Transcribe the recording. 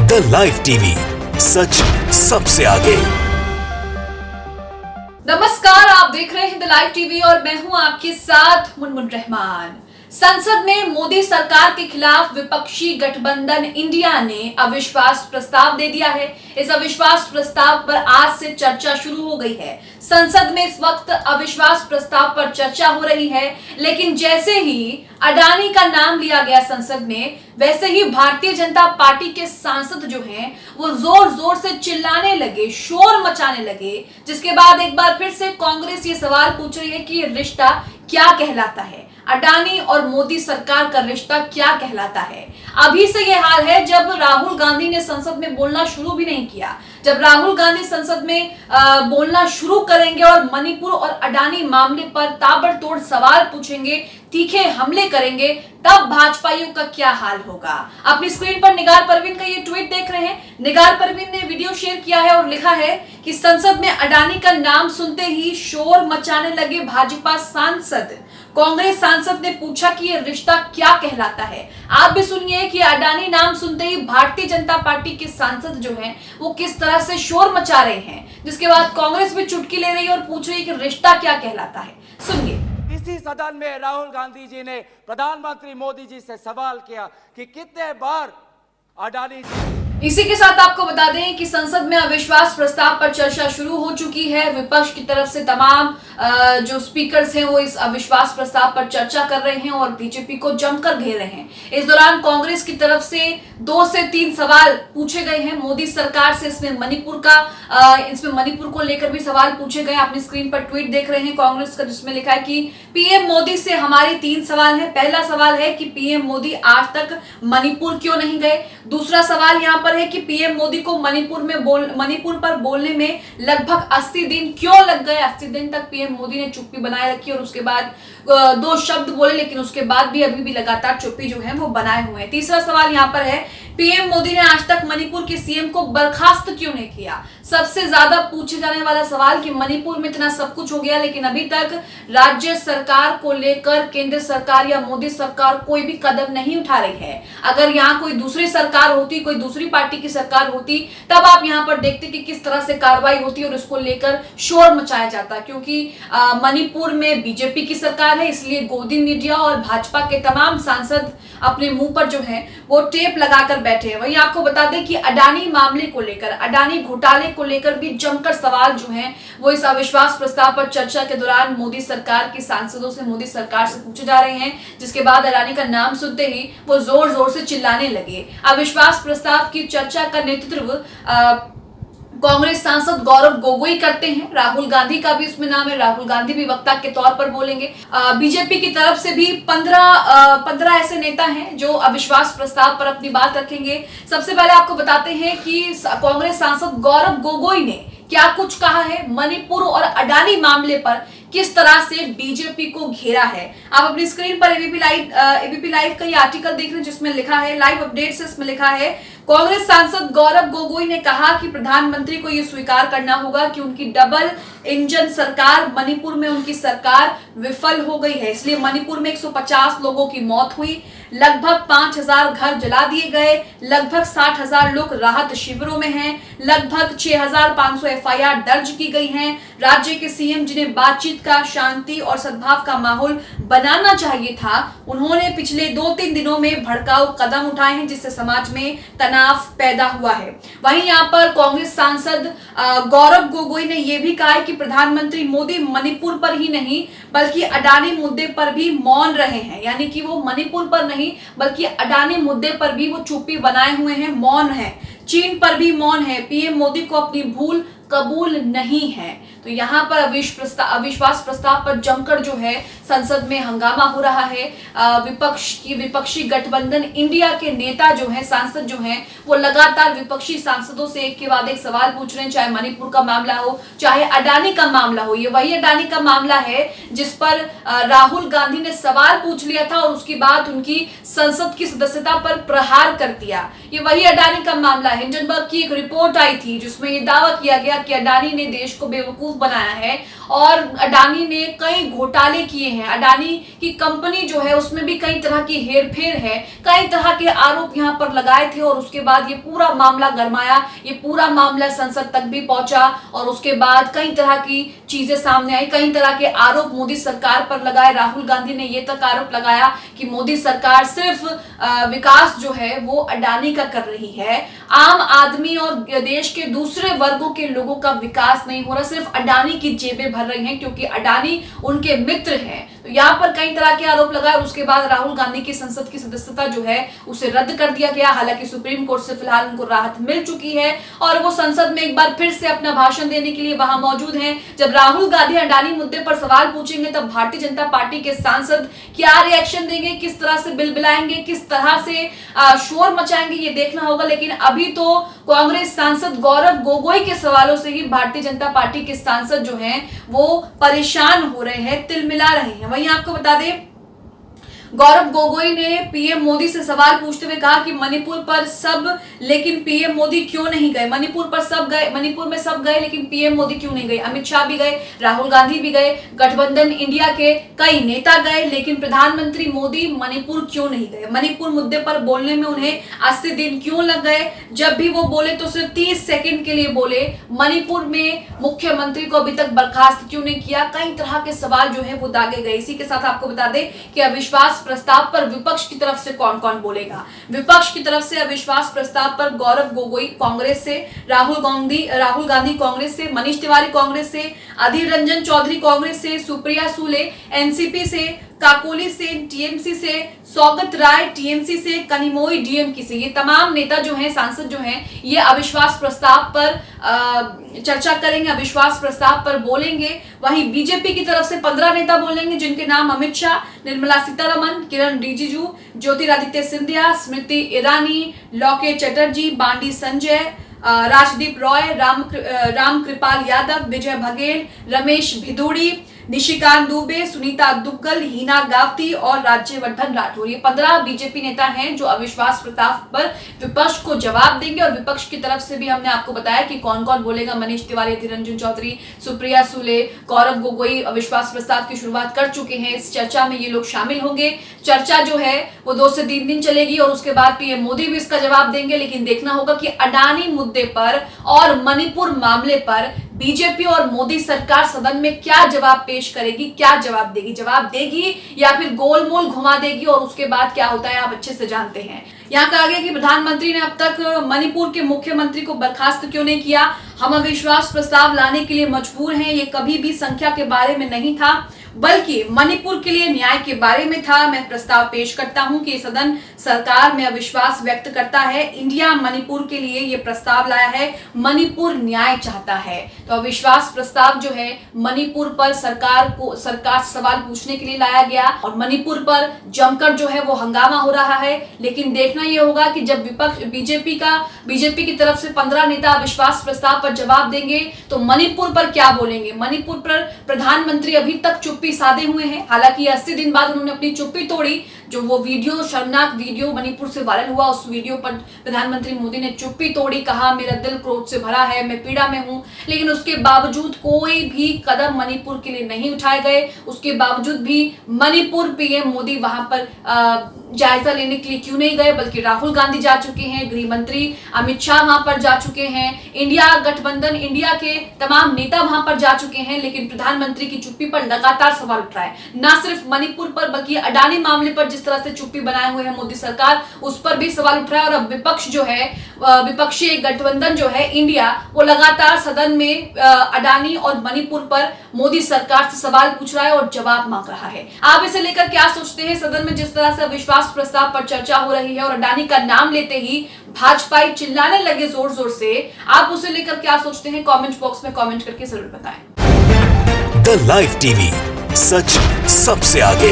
The live TV, सच सबसे आगे। नमस्कार, आप देख रहे हैं द लाइव टीवी और मैं हूं आपके साथ मुनमुन रहमान। संसद में मोदी सरकार के खिलाफ विपक्षी गठबंधन इंडिया ने अविश्वास प्रस्ताव दे दिया है। इस अविश्वास प्रस्ताव पर आज से चर्चा शुरू हो गई है। संसद में इस वक्त अविश्वास प्रस्ताव पर चर्चा हो रही है, लेकिन जैसे ही अडानी का नाम लिया गया संसद में, वैसे ही भारतीय जनता पार्टी के सांसद जो हैं वो जोर जोर से चिल्लाने लगे, शोर मचाने लगे, जिसके बाद एक बार फिर से कांग्रेस ये सवाल पूछ रही है कि ये रिश्ता क्या कहलाता है, अडानी और मोदी सरकार का रिश्ता क्या कहलाता है। अभी से ये हाल है जब राहुल गांधी ने संसद में बोलना शुरू भी नहीं किया। जब राहुल गांधी संसद में बोलना शुरू करेंगे और मणिपुर और अडानी मामले पर ताबड़तोड़ सवाल पूछेंगे, तीखे हमले करेंगे, तब भाजपाइयों का क्या हाल होगा। अपनी स्क्रीन पर निगार परवीन का ये ट्वीट देख रहे हैं। निगार परवीन ने वीडियो शेयर किया है और लिखा है कि संसद में अडानी का नाम सुनते ही शोर मचाने लगे भाजपा सांसद। कांग्रेस सांसद ने पूछा कि ये रिश्ता क्या कहलाता है। आप भी सुनिए कि अडानी नाम सुनते ही भारतीय जनता पार्टी के सांसद जो हैं वो किस तरह से शोर मचा रहे हैं, जिसके बाद कांग्रेस भी चुटकी ले रही है और पूछ रही है कि रिश्ता क्या कहलाता है। सुनिए। इसी सदन में राहुल गांधी जी ने प्रधानमंत्री मोदी जी से सवाल किया कि कितने बार अडानी जी। इसी के साथ आपको बता दें कि संसद में अविश्वास प्रस्ताव पर चर्चा शुरू हो चुकी है। विपक्ष की तरफ से तमाम जो स्पीकर्स हैं वो इस अविश्वास प्रस्ताव पर चर्चा कर रहे हैं और बीजेपी को जमकर घेर रहे हैं। इस दौरान कांग्रेस की तरफ से 2 से 3 सवाल पूछे गए हैं मोदी सरकार से। इसमें मणिपुर को लेकर भी सवाल पूछे गए। आपने स्क्रीन पर ट्वीट देख रहे हैं कांग्रेस का, जिसमें लिखा है कि पीएम मोदी से हमारी 3 सवाल है। पहला सवाल है कि पीएम मोदी आज तक मणिपुर क्यों नहीं गए। दूसरा सवाल यहाँ पर है कि पीएम मोदी को मणिपुर पर बोलने में लगभग 80 दिन क्यों लग गए। 80 दिन तक पीएम मोदी ने चुप्पी बनाए रखी और उसके बाद 2 शब्द बोले, लेकिन उसके बाद भी अभी भी लगातार चुप्पी जो है वो बनाए हुए हैं। तीसरा सवाल यहाँ पर है, पीएम मोदी ने आज तक मणिपुर के सीएम को बर्खास्त क्यों नहीं किया। सबसे ज्यादा पूछे जाने वाला सवाल कि मणिपुर में इतना सब कुछ हो गया, लेकिन अभी तक राज्य सरकार को लेकर केंद्र सरकार या मोदी सरकार कोई भी कदम नहीं उठा रही है। अगर यहाँ कोई दूसरी सरकार होती, कोई दूसरी पार्टी की सरकार होती, तब आप यहाँ पर देखते कि किस तरह से कार्रवाई होती और उसको लेकर शोर मचाया जाता, क्योंकि मणिपुर में बीजेपी की सरकार है, इसलिए गोदी मीडिया और भाजपा के तमाम सांसद अपने मुंह पर जो है वो टेप लगाकर बैठे हैं। वहीं आपको बता दें कि अडानी मामले को लेकर, अडानी घोटाले को लेकर भी जमकर सवाल जो हैं वो इस अविश्वास प्रस्ताव पर चर्चा के दौरान मोदी सरकार के सांसदों से, मोदी सरकार से पूछे जा रहे हैं, जिसके बाद अडानी का नाम सुनते ही वो जोर जोर से चिल्लाने लगे। अविश्वास प्रस्ताव की चर्चा का नेतृत्व कांग्रेस सांसद गौरव गोगोई करते हैं। राहुल गांधी का भी उसमें नाम है, राहुल गांधी भी वक्ता के तौर पर बोलेंगे। बीजेपी की तरफ से भी 15 ऐसे नेता हैं जो अविश्वास प्रस्ताव पर अपनी बात रखेंगे। सबसे पहले आपको बताते हैं कि कांग्रेस सांसद गौरव गोगोई ने क्या कुछ कहा है, मणिपुर और अडानी मामले पर किस तरह से बीजेपी को घेरा है। आप अपनी स्क्रीन पर एबीपी लाइव का ये आर्टिकल देख रहे हैं, जिसमें लिखा है, लाइव अपडेट्स इसमें लिखा है, कांग्रेस सांसद गौरव गोगोई ने कहा कि प्रधानमंत्री को यह स्वीकार करना होगा कि उनकी डबल इंजन सरकार, मणिपुर में उनकी सरकार विफल हो गई है। इसलिए मणिपुर में 150 लोगों की मौत हुई, लगभग 5000 घर जला दिए गए, लगभग 60,000 लोग राहत शिविरों में हैं, लगभग 6500 एफआईआर दर्ज की गई हैं। राज्य के सीएम, जिन्हें बातचीत का, शांति और सद्भाव का माहौल बनाना चाहिए था, उन्होंने पिछले 2-3 दिनों में भड़काऊ कदम उठाए हैं, जिससे समाज में तनाव पैदा हुआ है। वहीं यहाँ पर कांग्रेस सांसद गौरव गोगोई ने यह भी कहा है कि प्रधानमंत्री मोदी मणिपुर पर ही नहीं बल्कि अडानी मुद्दे पर भी मौन रहे हैं, यानी कि वो मणिपुर पर नहीं बल्कि अडानी मुद्दे पर भी वो चुप्पी बनाए हुए हैं, मौन है। चीन पर भी मौन है। पीएम मोदी को अपनी भूल कबूल नहीं है। तो यहाँ पर अविश्वास प्रस्ताव पर जमकर जो है संसद में हंगामा हो रहा है। विपक्षी गठबंधन इंडिया के नेता जो हैं, सांसद जो हैं, वो लगातार विपक्षी सांसदों से एक के बाद एक सवाल पूछ रहे हैं, चाहे मणिपुर का मामला हो, चाहे अडानी का मामला हो। ये वही अडानी का मामला है जिस पर राहुल गांधी ने सवाल पूछ लिया था और उसके बाद उनकी संसद की सदस्यता पर प्रहार कर दिया। ये वही अडानी का मामला है। हिंडनबर्ग की एक रिपोर्ट आई थी जिसमें ये दावा किया गया कि अडानी ने देश को बेवकूफ बनाया है और अडानी ने कई घोटाले किए हैं। अडानी की कंपनी जो है उसमें भी कई तरह की हेरफेर है, कई तरह के आरोप यहाँ पर लगाए थे और उसके बाद ये पूरा मामला गरमाया, ये पूरा मामला संसद तक भी पहुंचा और उसके बाद कई तरह की चीजें सामने आई, कई तरह के आरोप मोदी सरकार पर लगाए। राहुल गांधी ने ये तक आरोप लगाया कि मोदी सरकार सिर्फ विकास जो है वो अडानी का कर रही है, आम आदमी और देश के दूसरे वर्गों के लोगों का विकास नहीं हो रहा, सिर्फ अडानी की जेबें भर रही हैं क्योंकि अडानी उनके मित्र हैं। तो यहाँ पर कई तरह के आरोप लगाए और उसके बाद राहुल गांधी की संसद की सदस्यता जो है उसे रद्द कर दिया गया। हालांकि सुप्रीम कोर्ट से फिलहाल उनको राहत मिल चुकी है और वो संसद में एक बार फिर से अपना भाषण देने के लिए वहां मौजूद हैं। जब राहुल गांधी अडानी मुद्दे पर सवाल पूछेंगे तब भारतीय जनता पार्टी के सांसद क्या रिएक्शन देंगे, किस तरह से बिलबिलाएंगे, किस तरह से शोर मचाएंगे, ये देखना होगा। लेकिन अभी तो कांग्रेस सांसद गौरव गोगोई के सवालों से ही भारतीय जनता पार्टी के सांसद जो हैं वो परेशान हो रहे हैं, तिलमिला रहे हैं। वहीं आपको बता दें गौरव गोगोई ने पीएम मोदी से सवाल पूछते हुए कहा कि मणिपुर पर सब लेकिन पीएम मोदी क्यों नहीं गए, मणिपुर पर सब गए, मणिपुर में सब गए लेकिन पीएम मोदी क्यों नहीं गए। अमित शाह भी गए, राहुल गांधी भी गए, गठबंधन इंडिया के कई नेता गए, लेकिन प्रधानमंत्री मोदी मणिपुर क्यों नहीं गए। मणिपुर मुद्दे पर बोलने में उन्हें 80 दिन क्यों लग गए। जब भी वो बोले तो सिर्फ 30 सेकंड के लिए बोले। मणिपुर में मुख्यमंत्री को अभी तक बर्खास्त क्यों नहीं किया। कई तरह के सवाल जो है वो दागे गए। इसी के साथ आपको बता दें कि अविश्वास प्रस्ताव पर विपक्ष की तरफ से कौन कौन बोलेगा। विपक्ष की तरफ से अविश्वास प्रस्ताव पर गौरव गोगोई कांग्रेस से, राहुल गांधी कांग्रेस से, मनीष तिवारी कांग्रेस से, अधीर रंजन चौधरी कांग्रेस से, सुप्रिया सुले एनसीपी से, काकोली से टीएमसी से, सौगत राय टीएमसी से, कनिमोई डीएमके से, ये तमाम नेता जो हैं, सांसद जो हैं, ये अविश्वास प्रस्ताव पर चर्चा करेंगे, अविश्वास प्रस्ताव पर बोलेंगे। वहीं बीजेपी की तरफ से 15 नेता बोलेंगे जिनके नाम अमित शाह, निर्मला सीतारमण, किरण रिजिजू, ज्योतिरादित्य सिंधिया, स्मृति ईरानी, लोकेश चटर्जी, बांडी संजय, राजदीप रॉय, राम कृपाल यादव, विजय बघेल, रमेश भिदुड़ी, निशिकांत दुबे, सुनीता दुग्गल, हीना गावती और राज्यवर्धन राठौर। ये 15 बीजेपी नेता हैं जो अविश्वास प्रस्ताव पर विपक्ष को जवाब देंगे। और विपक्ष की तरफ से भी हमने आपको बताया कि कौन कौन बोलेगा। मनीष तिवारी, अधीर रंजन चौधरी, सुप्रिया सुले, गौरव गोगोई अविश्वास प्रस्ताव की शुरुआत कर चुके हैं। इस चर्चा में ये लोग शामिल होंगे। चर्चा जो है वो 2 से 3 दिन चलेगी और उसके बाद पीएम मोदी भी इसका जवाब देंगे। लेकिन देखना होगा कि अडानी मुद्दे पर और मणिपुर मामले पर बीजेपी और मोदी सरकार सदन में क्या जवाब पेश करेगी, क्या जवाब देगी या फिर गोलमोल घुमा देगी। और उसके बाद क्या होता है आप अच्छे से जानते हैं। यहाँ कहा गया कि प्रधानमंत्री ने अब तक मणिपुर के मुख्यमंत्री को बर्खास्त क्यों नहीं किया। हम अविश्वास प्रस्ताव लाने के लिए मजबूर हैं। ये कभी भी संख्या के बारे में नहीं था बल्कि मणिपुर के लिए न्याय के बारे में था। मैं प्रस्ताव पेश करता हूं कि सदन सरकार में अविश्वास व्यक्त करता है। इंडिया मणिपुर के लिए ये प्रस्ताव लाया है, मणिपुर न्याय चाहता है। तो अविश्वास प्रस्ताव जो है मणिपुर पर सरकार सवाल पूछने के लिए लाया गया और मणिपुर पर जमकर जो है वो हंगामा हो रहा है। लेकिन देखना ये होगा कि जब विपक्ष बीजेपी की तरफ से 15 नेता अविश्वास प्रस्ताव पर जवाब देंगे तो मणिपुर पर क्या बोलेंगे। मणिपुर पर प्रधानमंत्री अभी तक चुप्पी साधे हुए हैं। हालांकि 80 दिन बाद उन्होंने अपनी चुप्पी तोड़ी। जो वो वीडियो, शर्मनाक वीडियो मणिपुर से वायरल हुआ, उस वीडियो पर प्रधानमंत्री मोदी ने चुप्पी तोड़ी, कहा मेरा दिल क्रोध से भरा है, मैं पीड़ा में हूं। लेकिन उसके बावजूद कोई भी कदम मणिपुर के लिए नहीं उठाए गए। उसके बावजूद भी मणिपुर पीएम मोदी वहां पर जायजा लेने के लिए क्यों नहीं गए, बल्कि राहुल गांधी जा चुके हैं, गृह मंत्री अमित शाह वहां पर जा चुके हैं, इंडिया गठबंधन इंडिया के तमाम नेता वहां पर जा चुके हैं। लेकिन प्रधानमंत्री की चुप्पी पर लगातार सवाल उठ रहा है। न सिर्फ मणिपुर पर बल्कि अडानी मामले पर जिस तरह से चुप्पी बनाए हुए है मोदी सरकार, उस पर भी सवाल उठ रहा है। और अब विपक्ष जो है, विपक्षी गठबंधन जो है इंडिया, वो लगातार सदन में अडानी और मणिपुर पर मोदी सरकार से सवाल पूछ रहा है और जवाब मांग रहा है। आप इसे लेकर क्या सोचते हैं। सदन में जिस तरह से अविश्वास प्रस्ताव पर चर्चा हो रही है और अडानी का नाम लेते ही भाजपाई चिल्लाने लगे जोर जोर से, आप उसे लेकर क्या सोचते हैं कमेंट बॉक्स में कमेंट करके जरूर बताएं। द लाइव टीवी, सच सबसे आगे।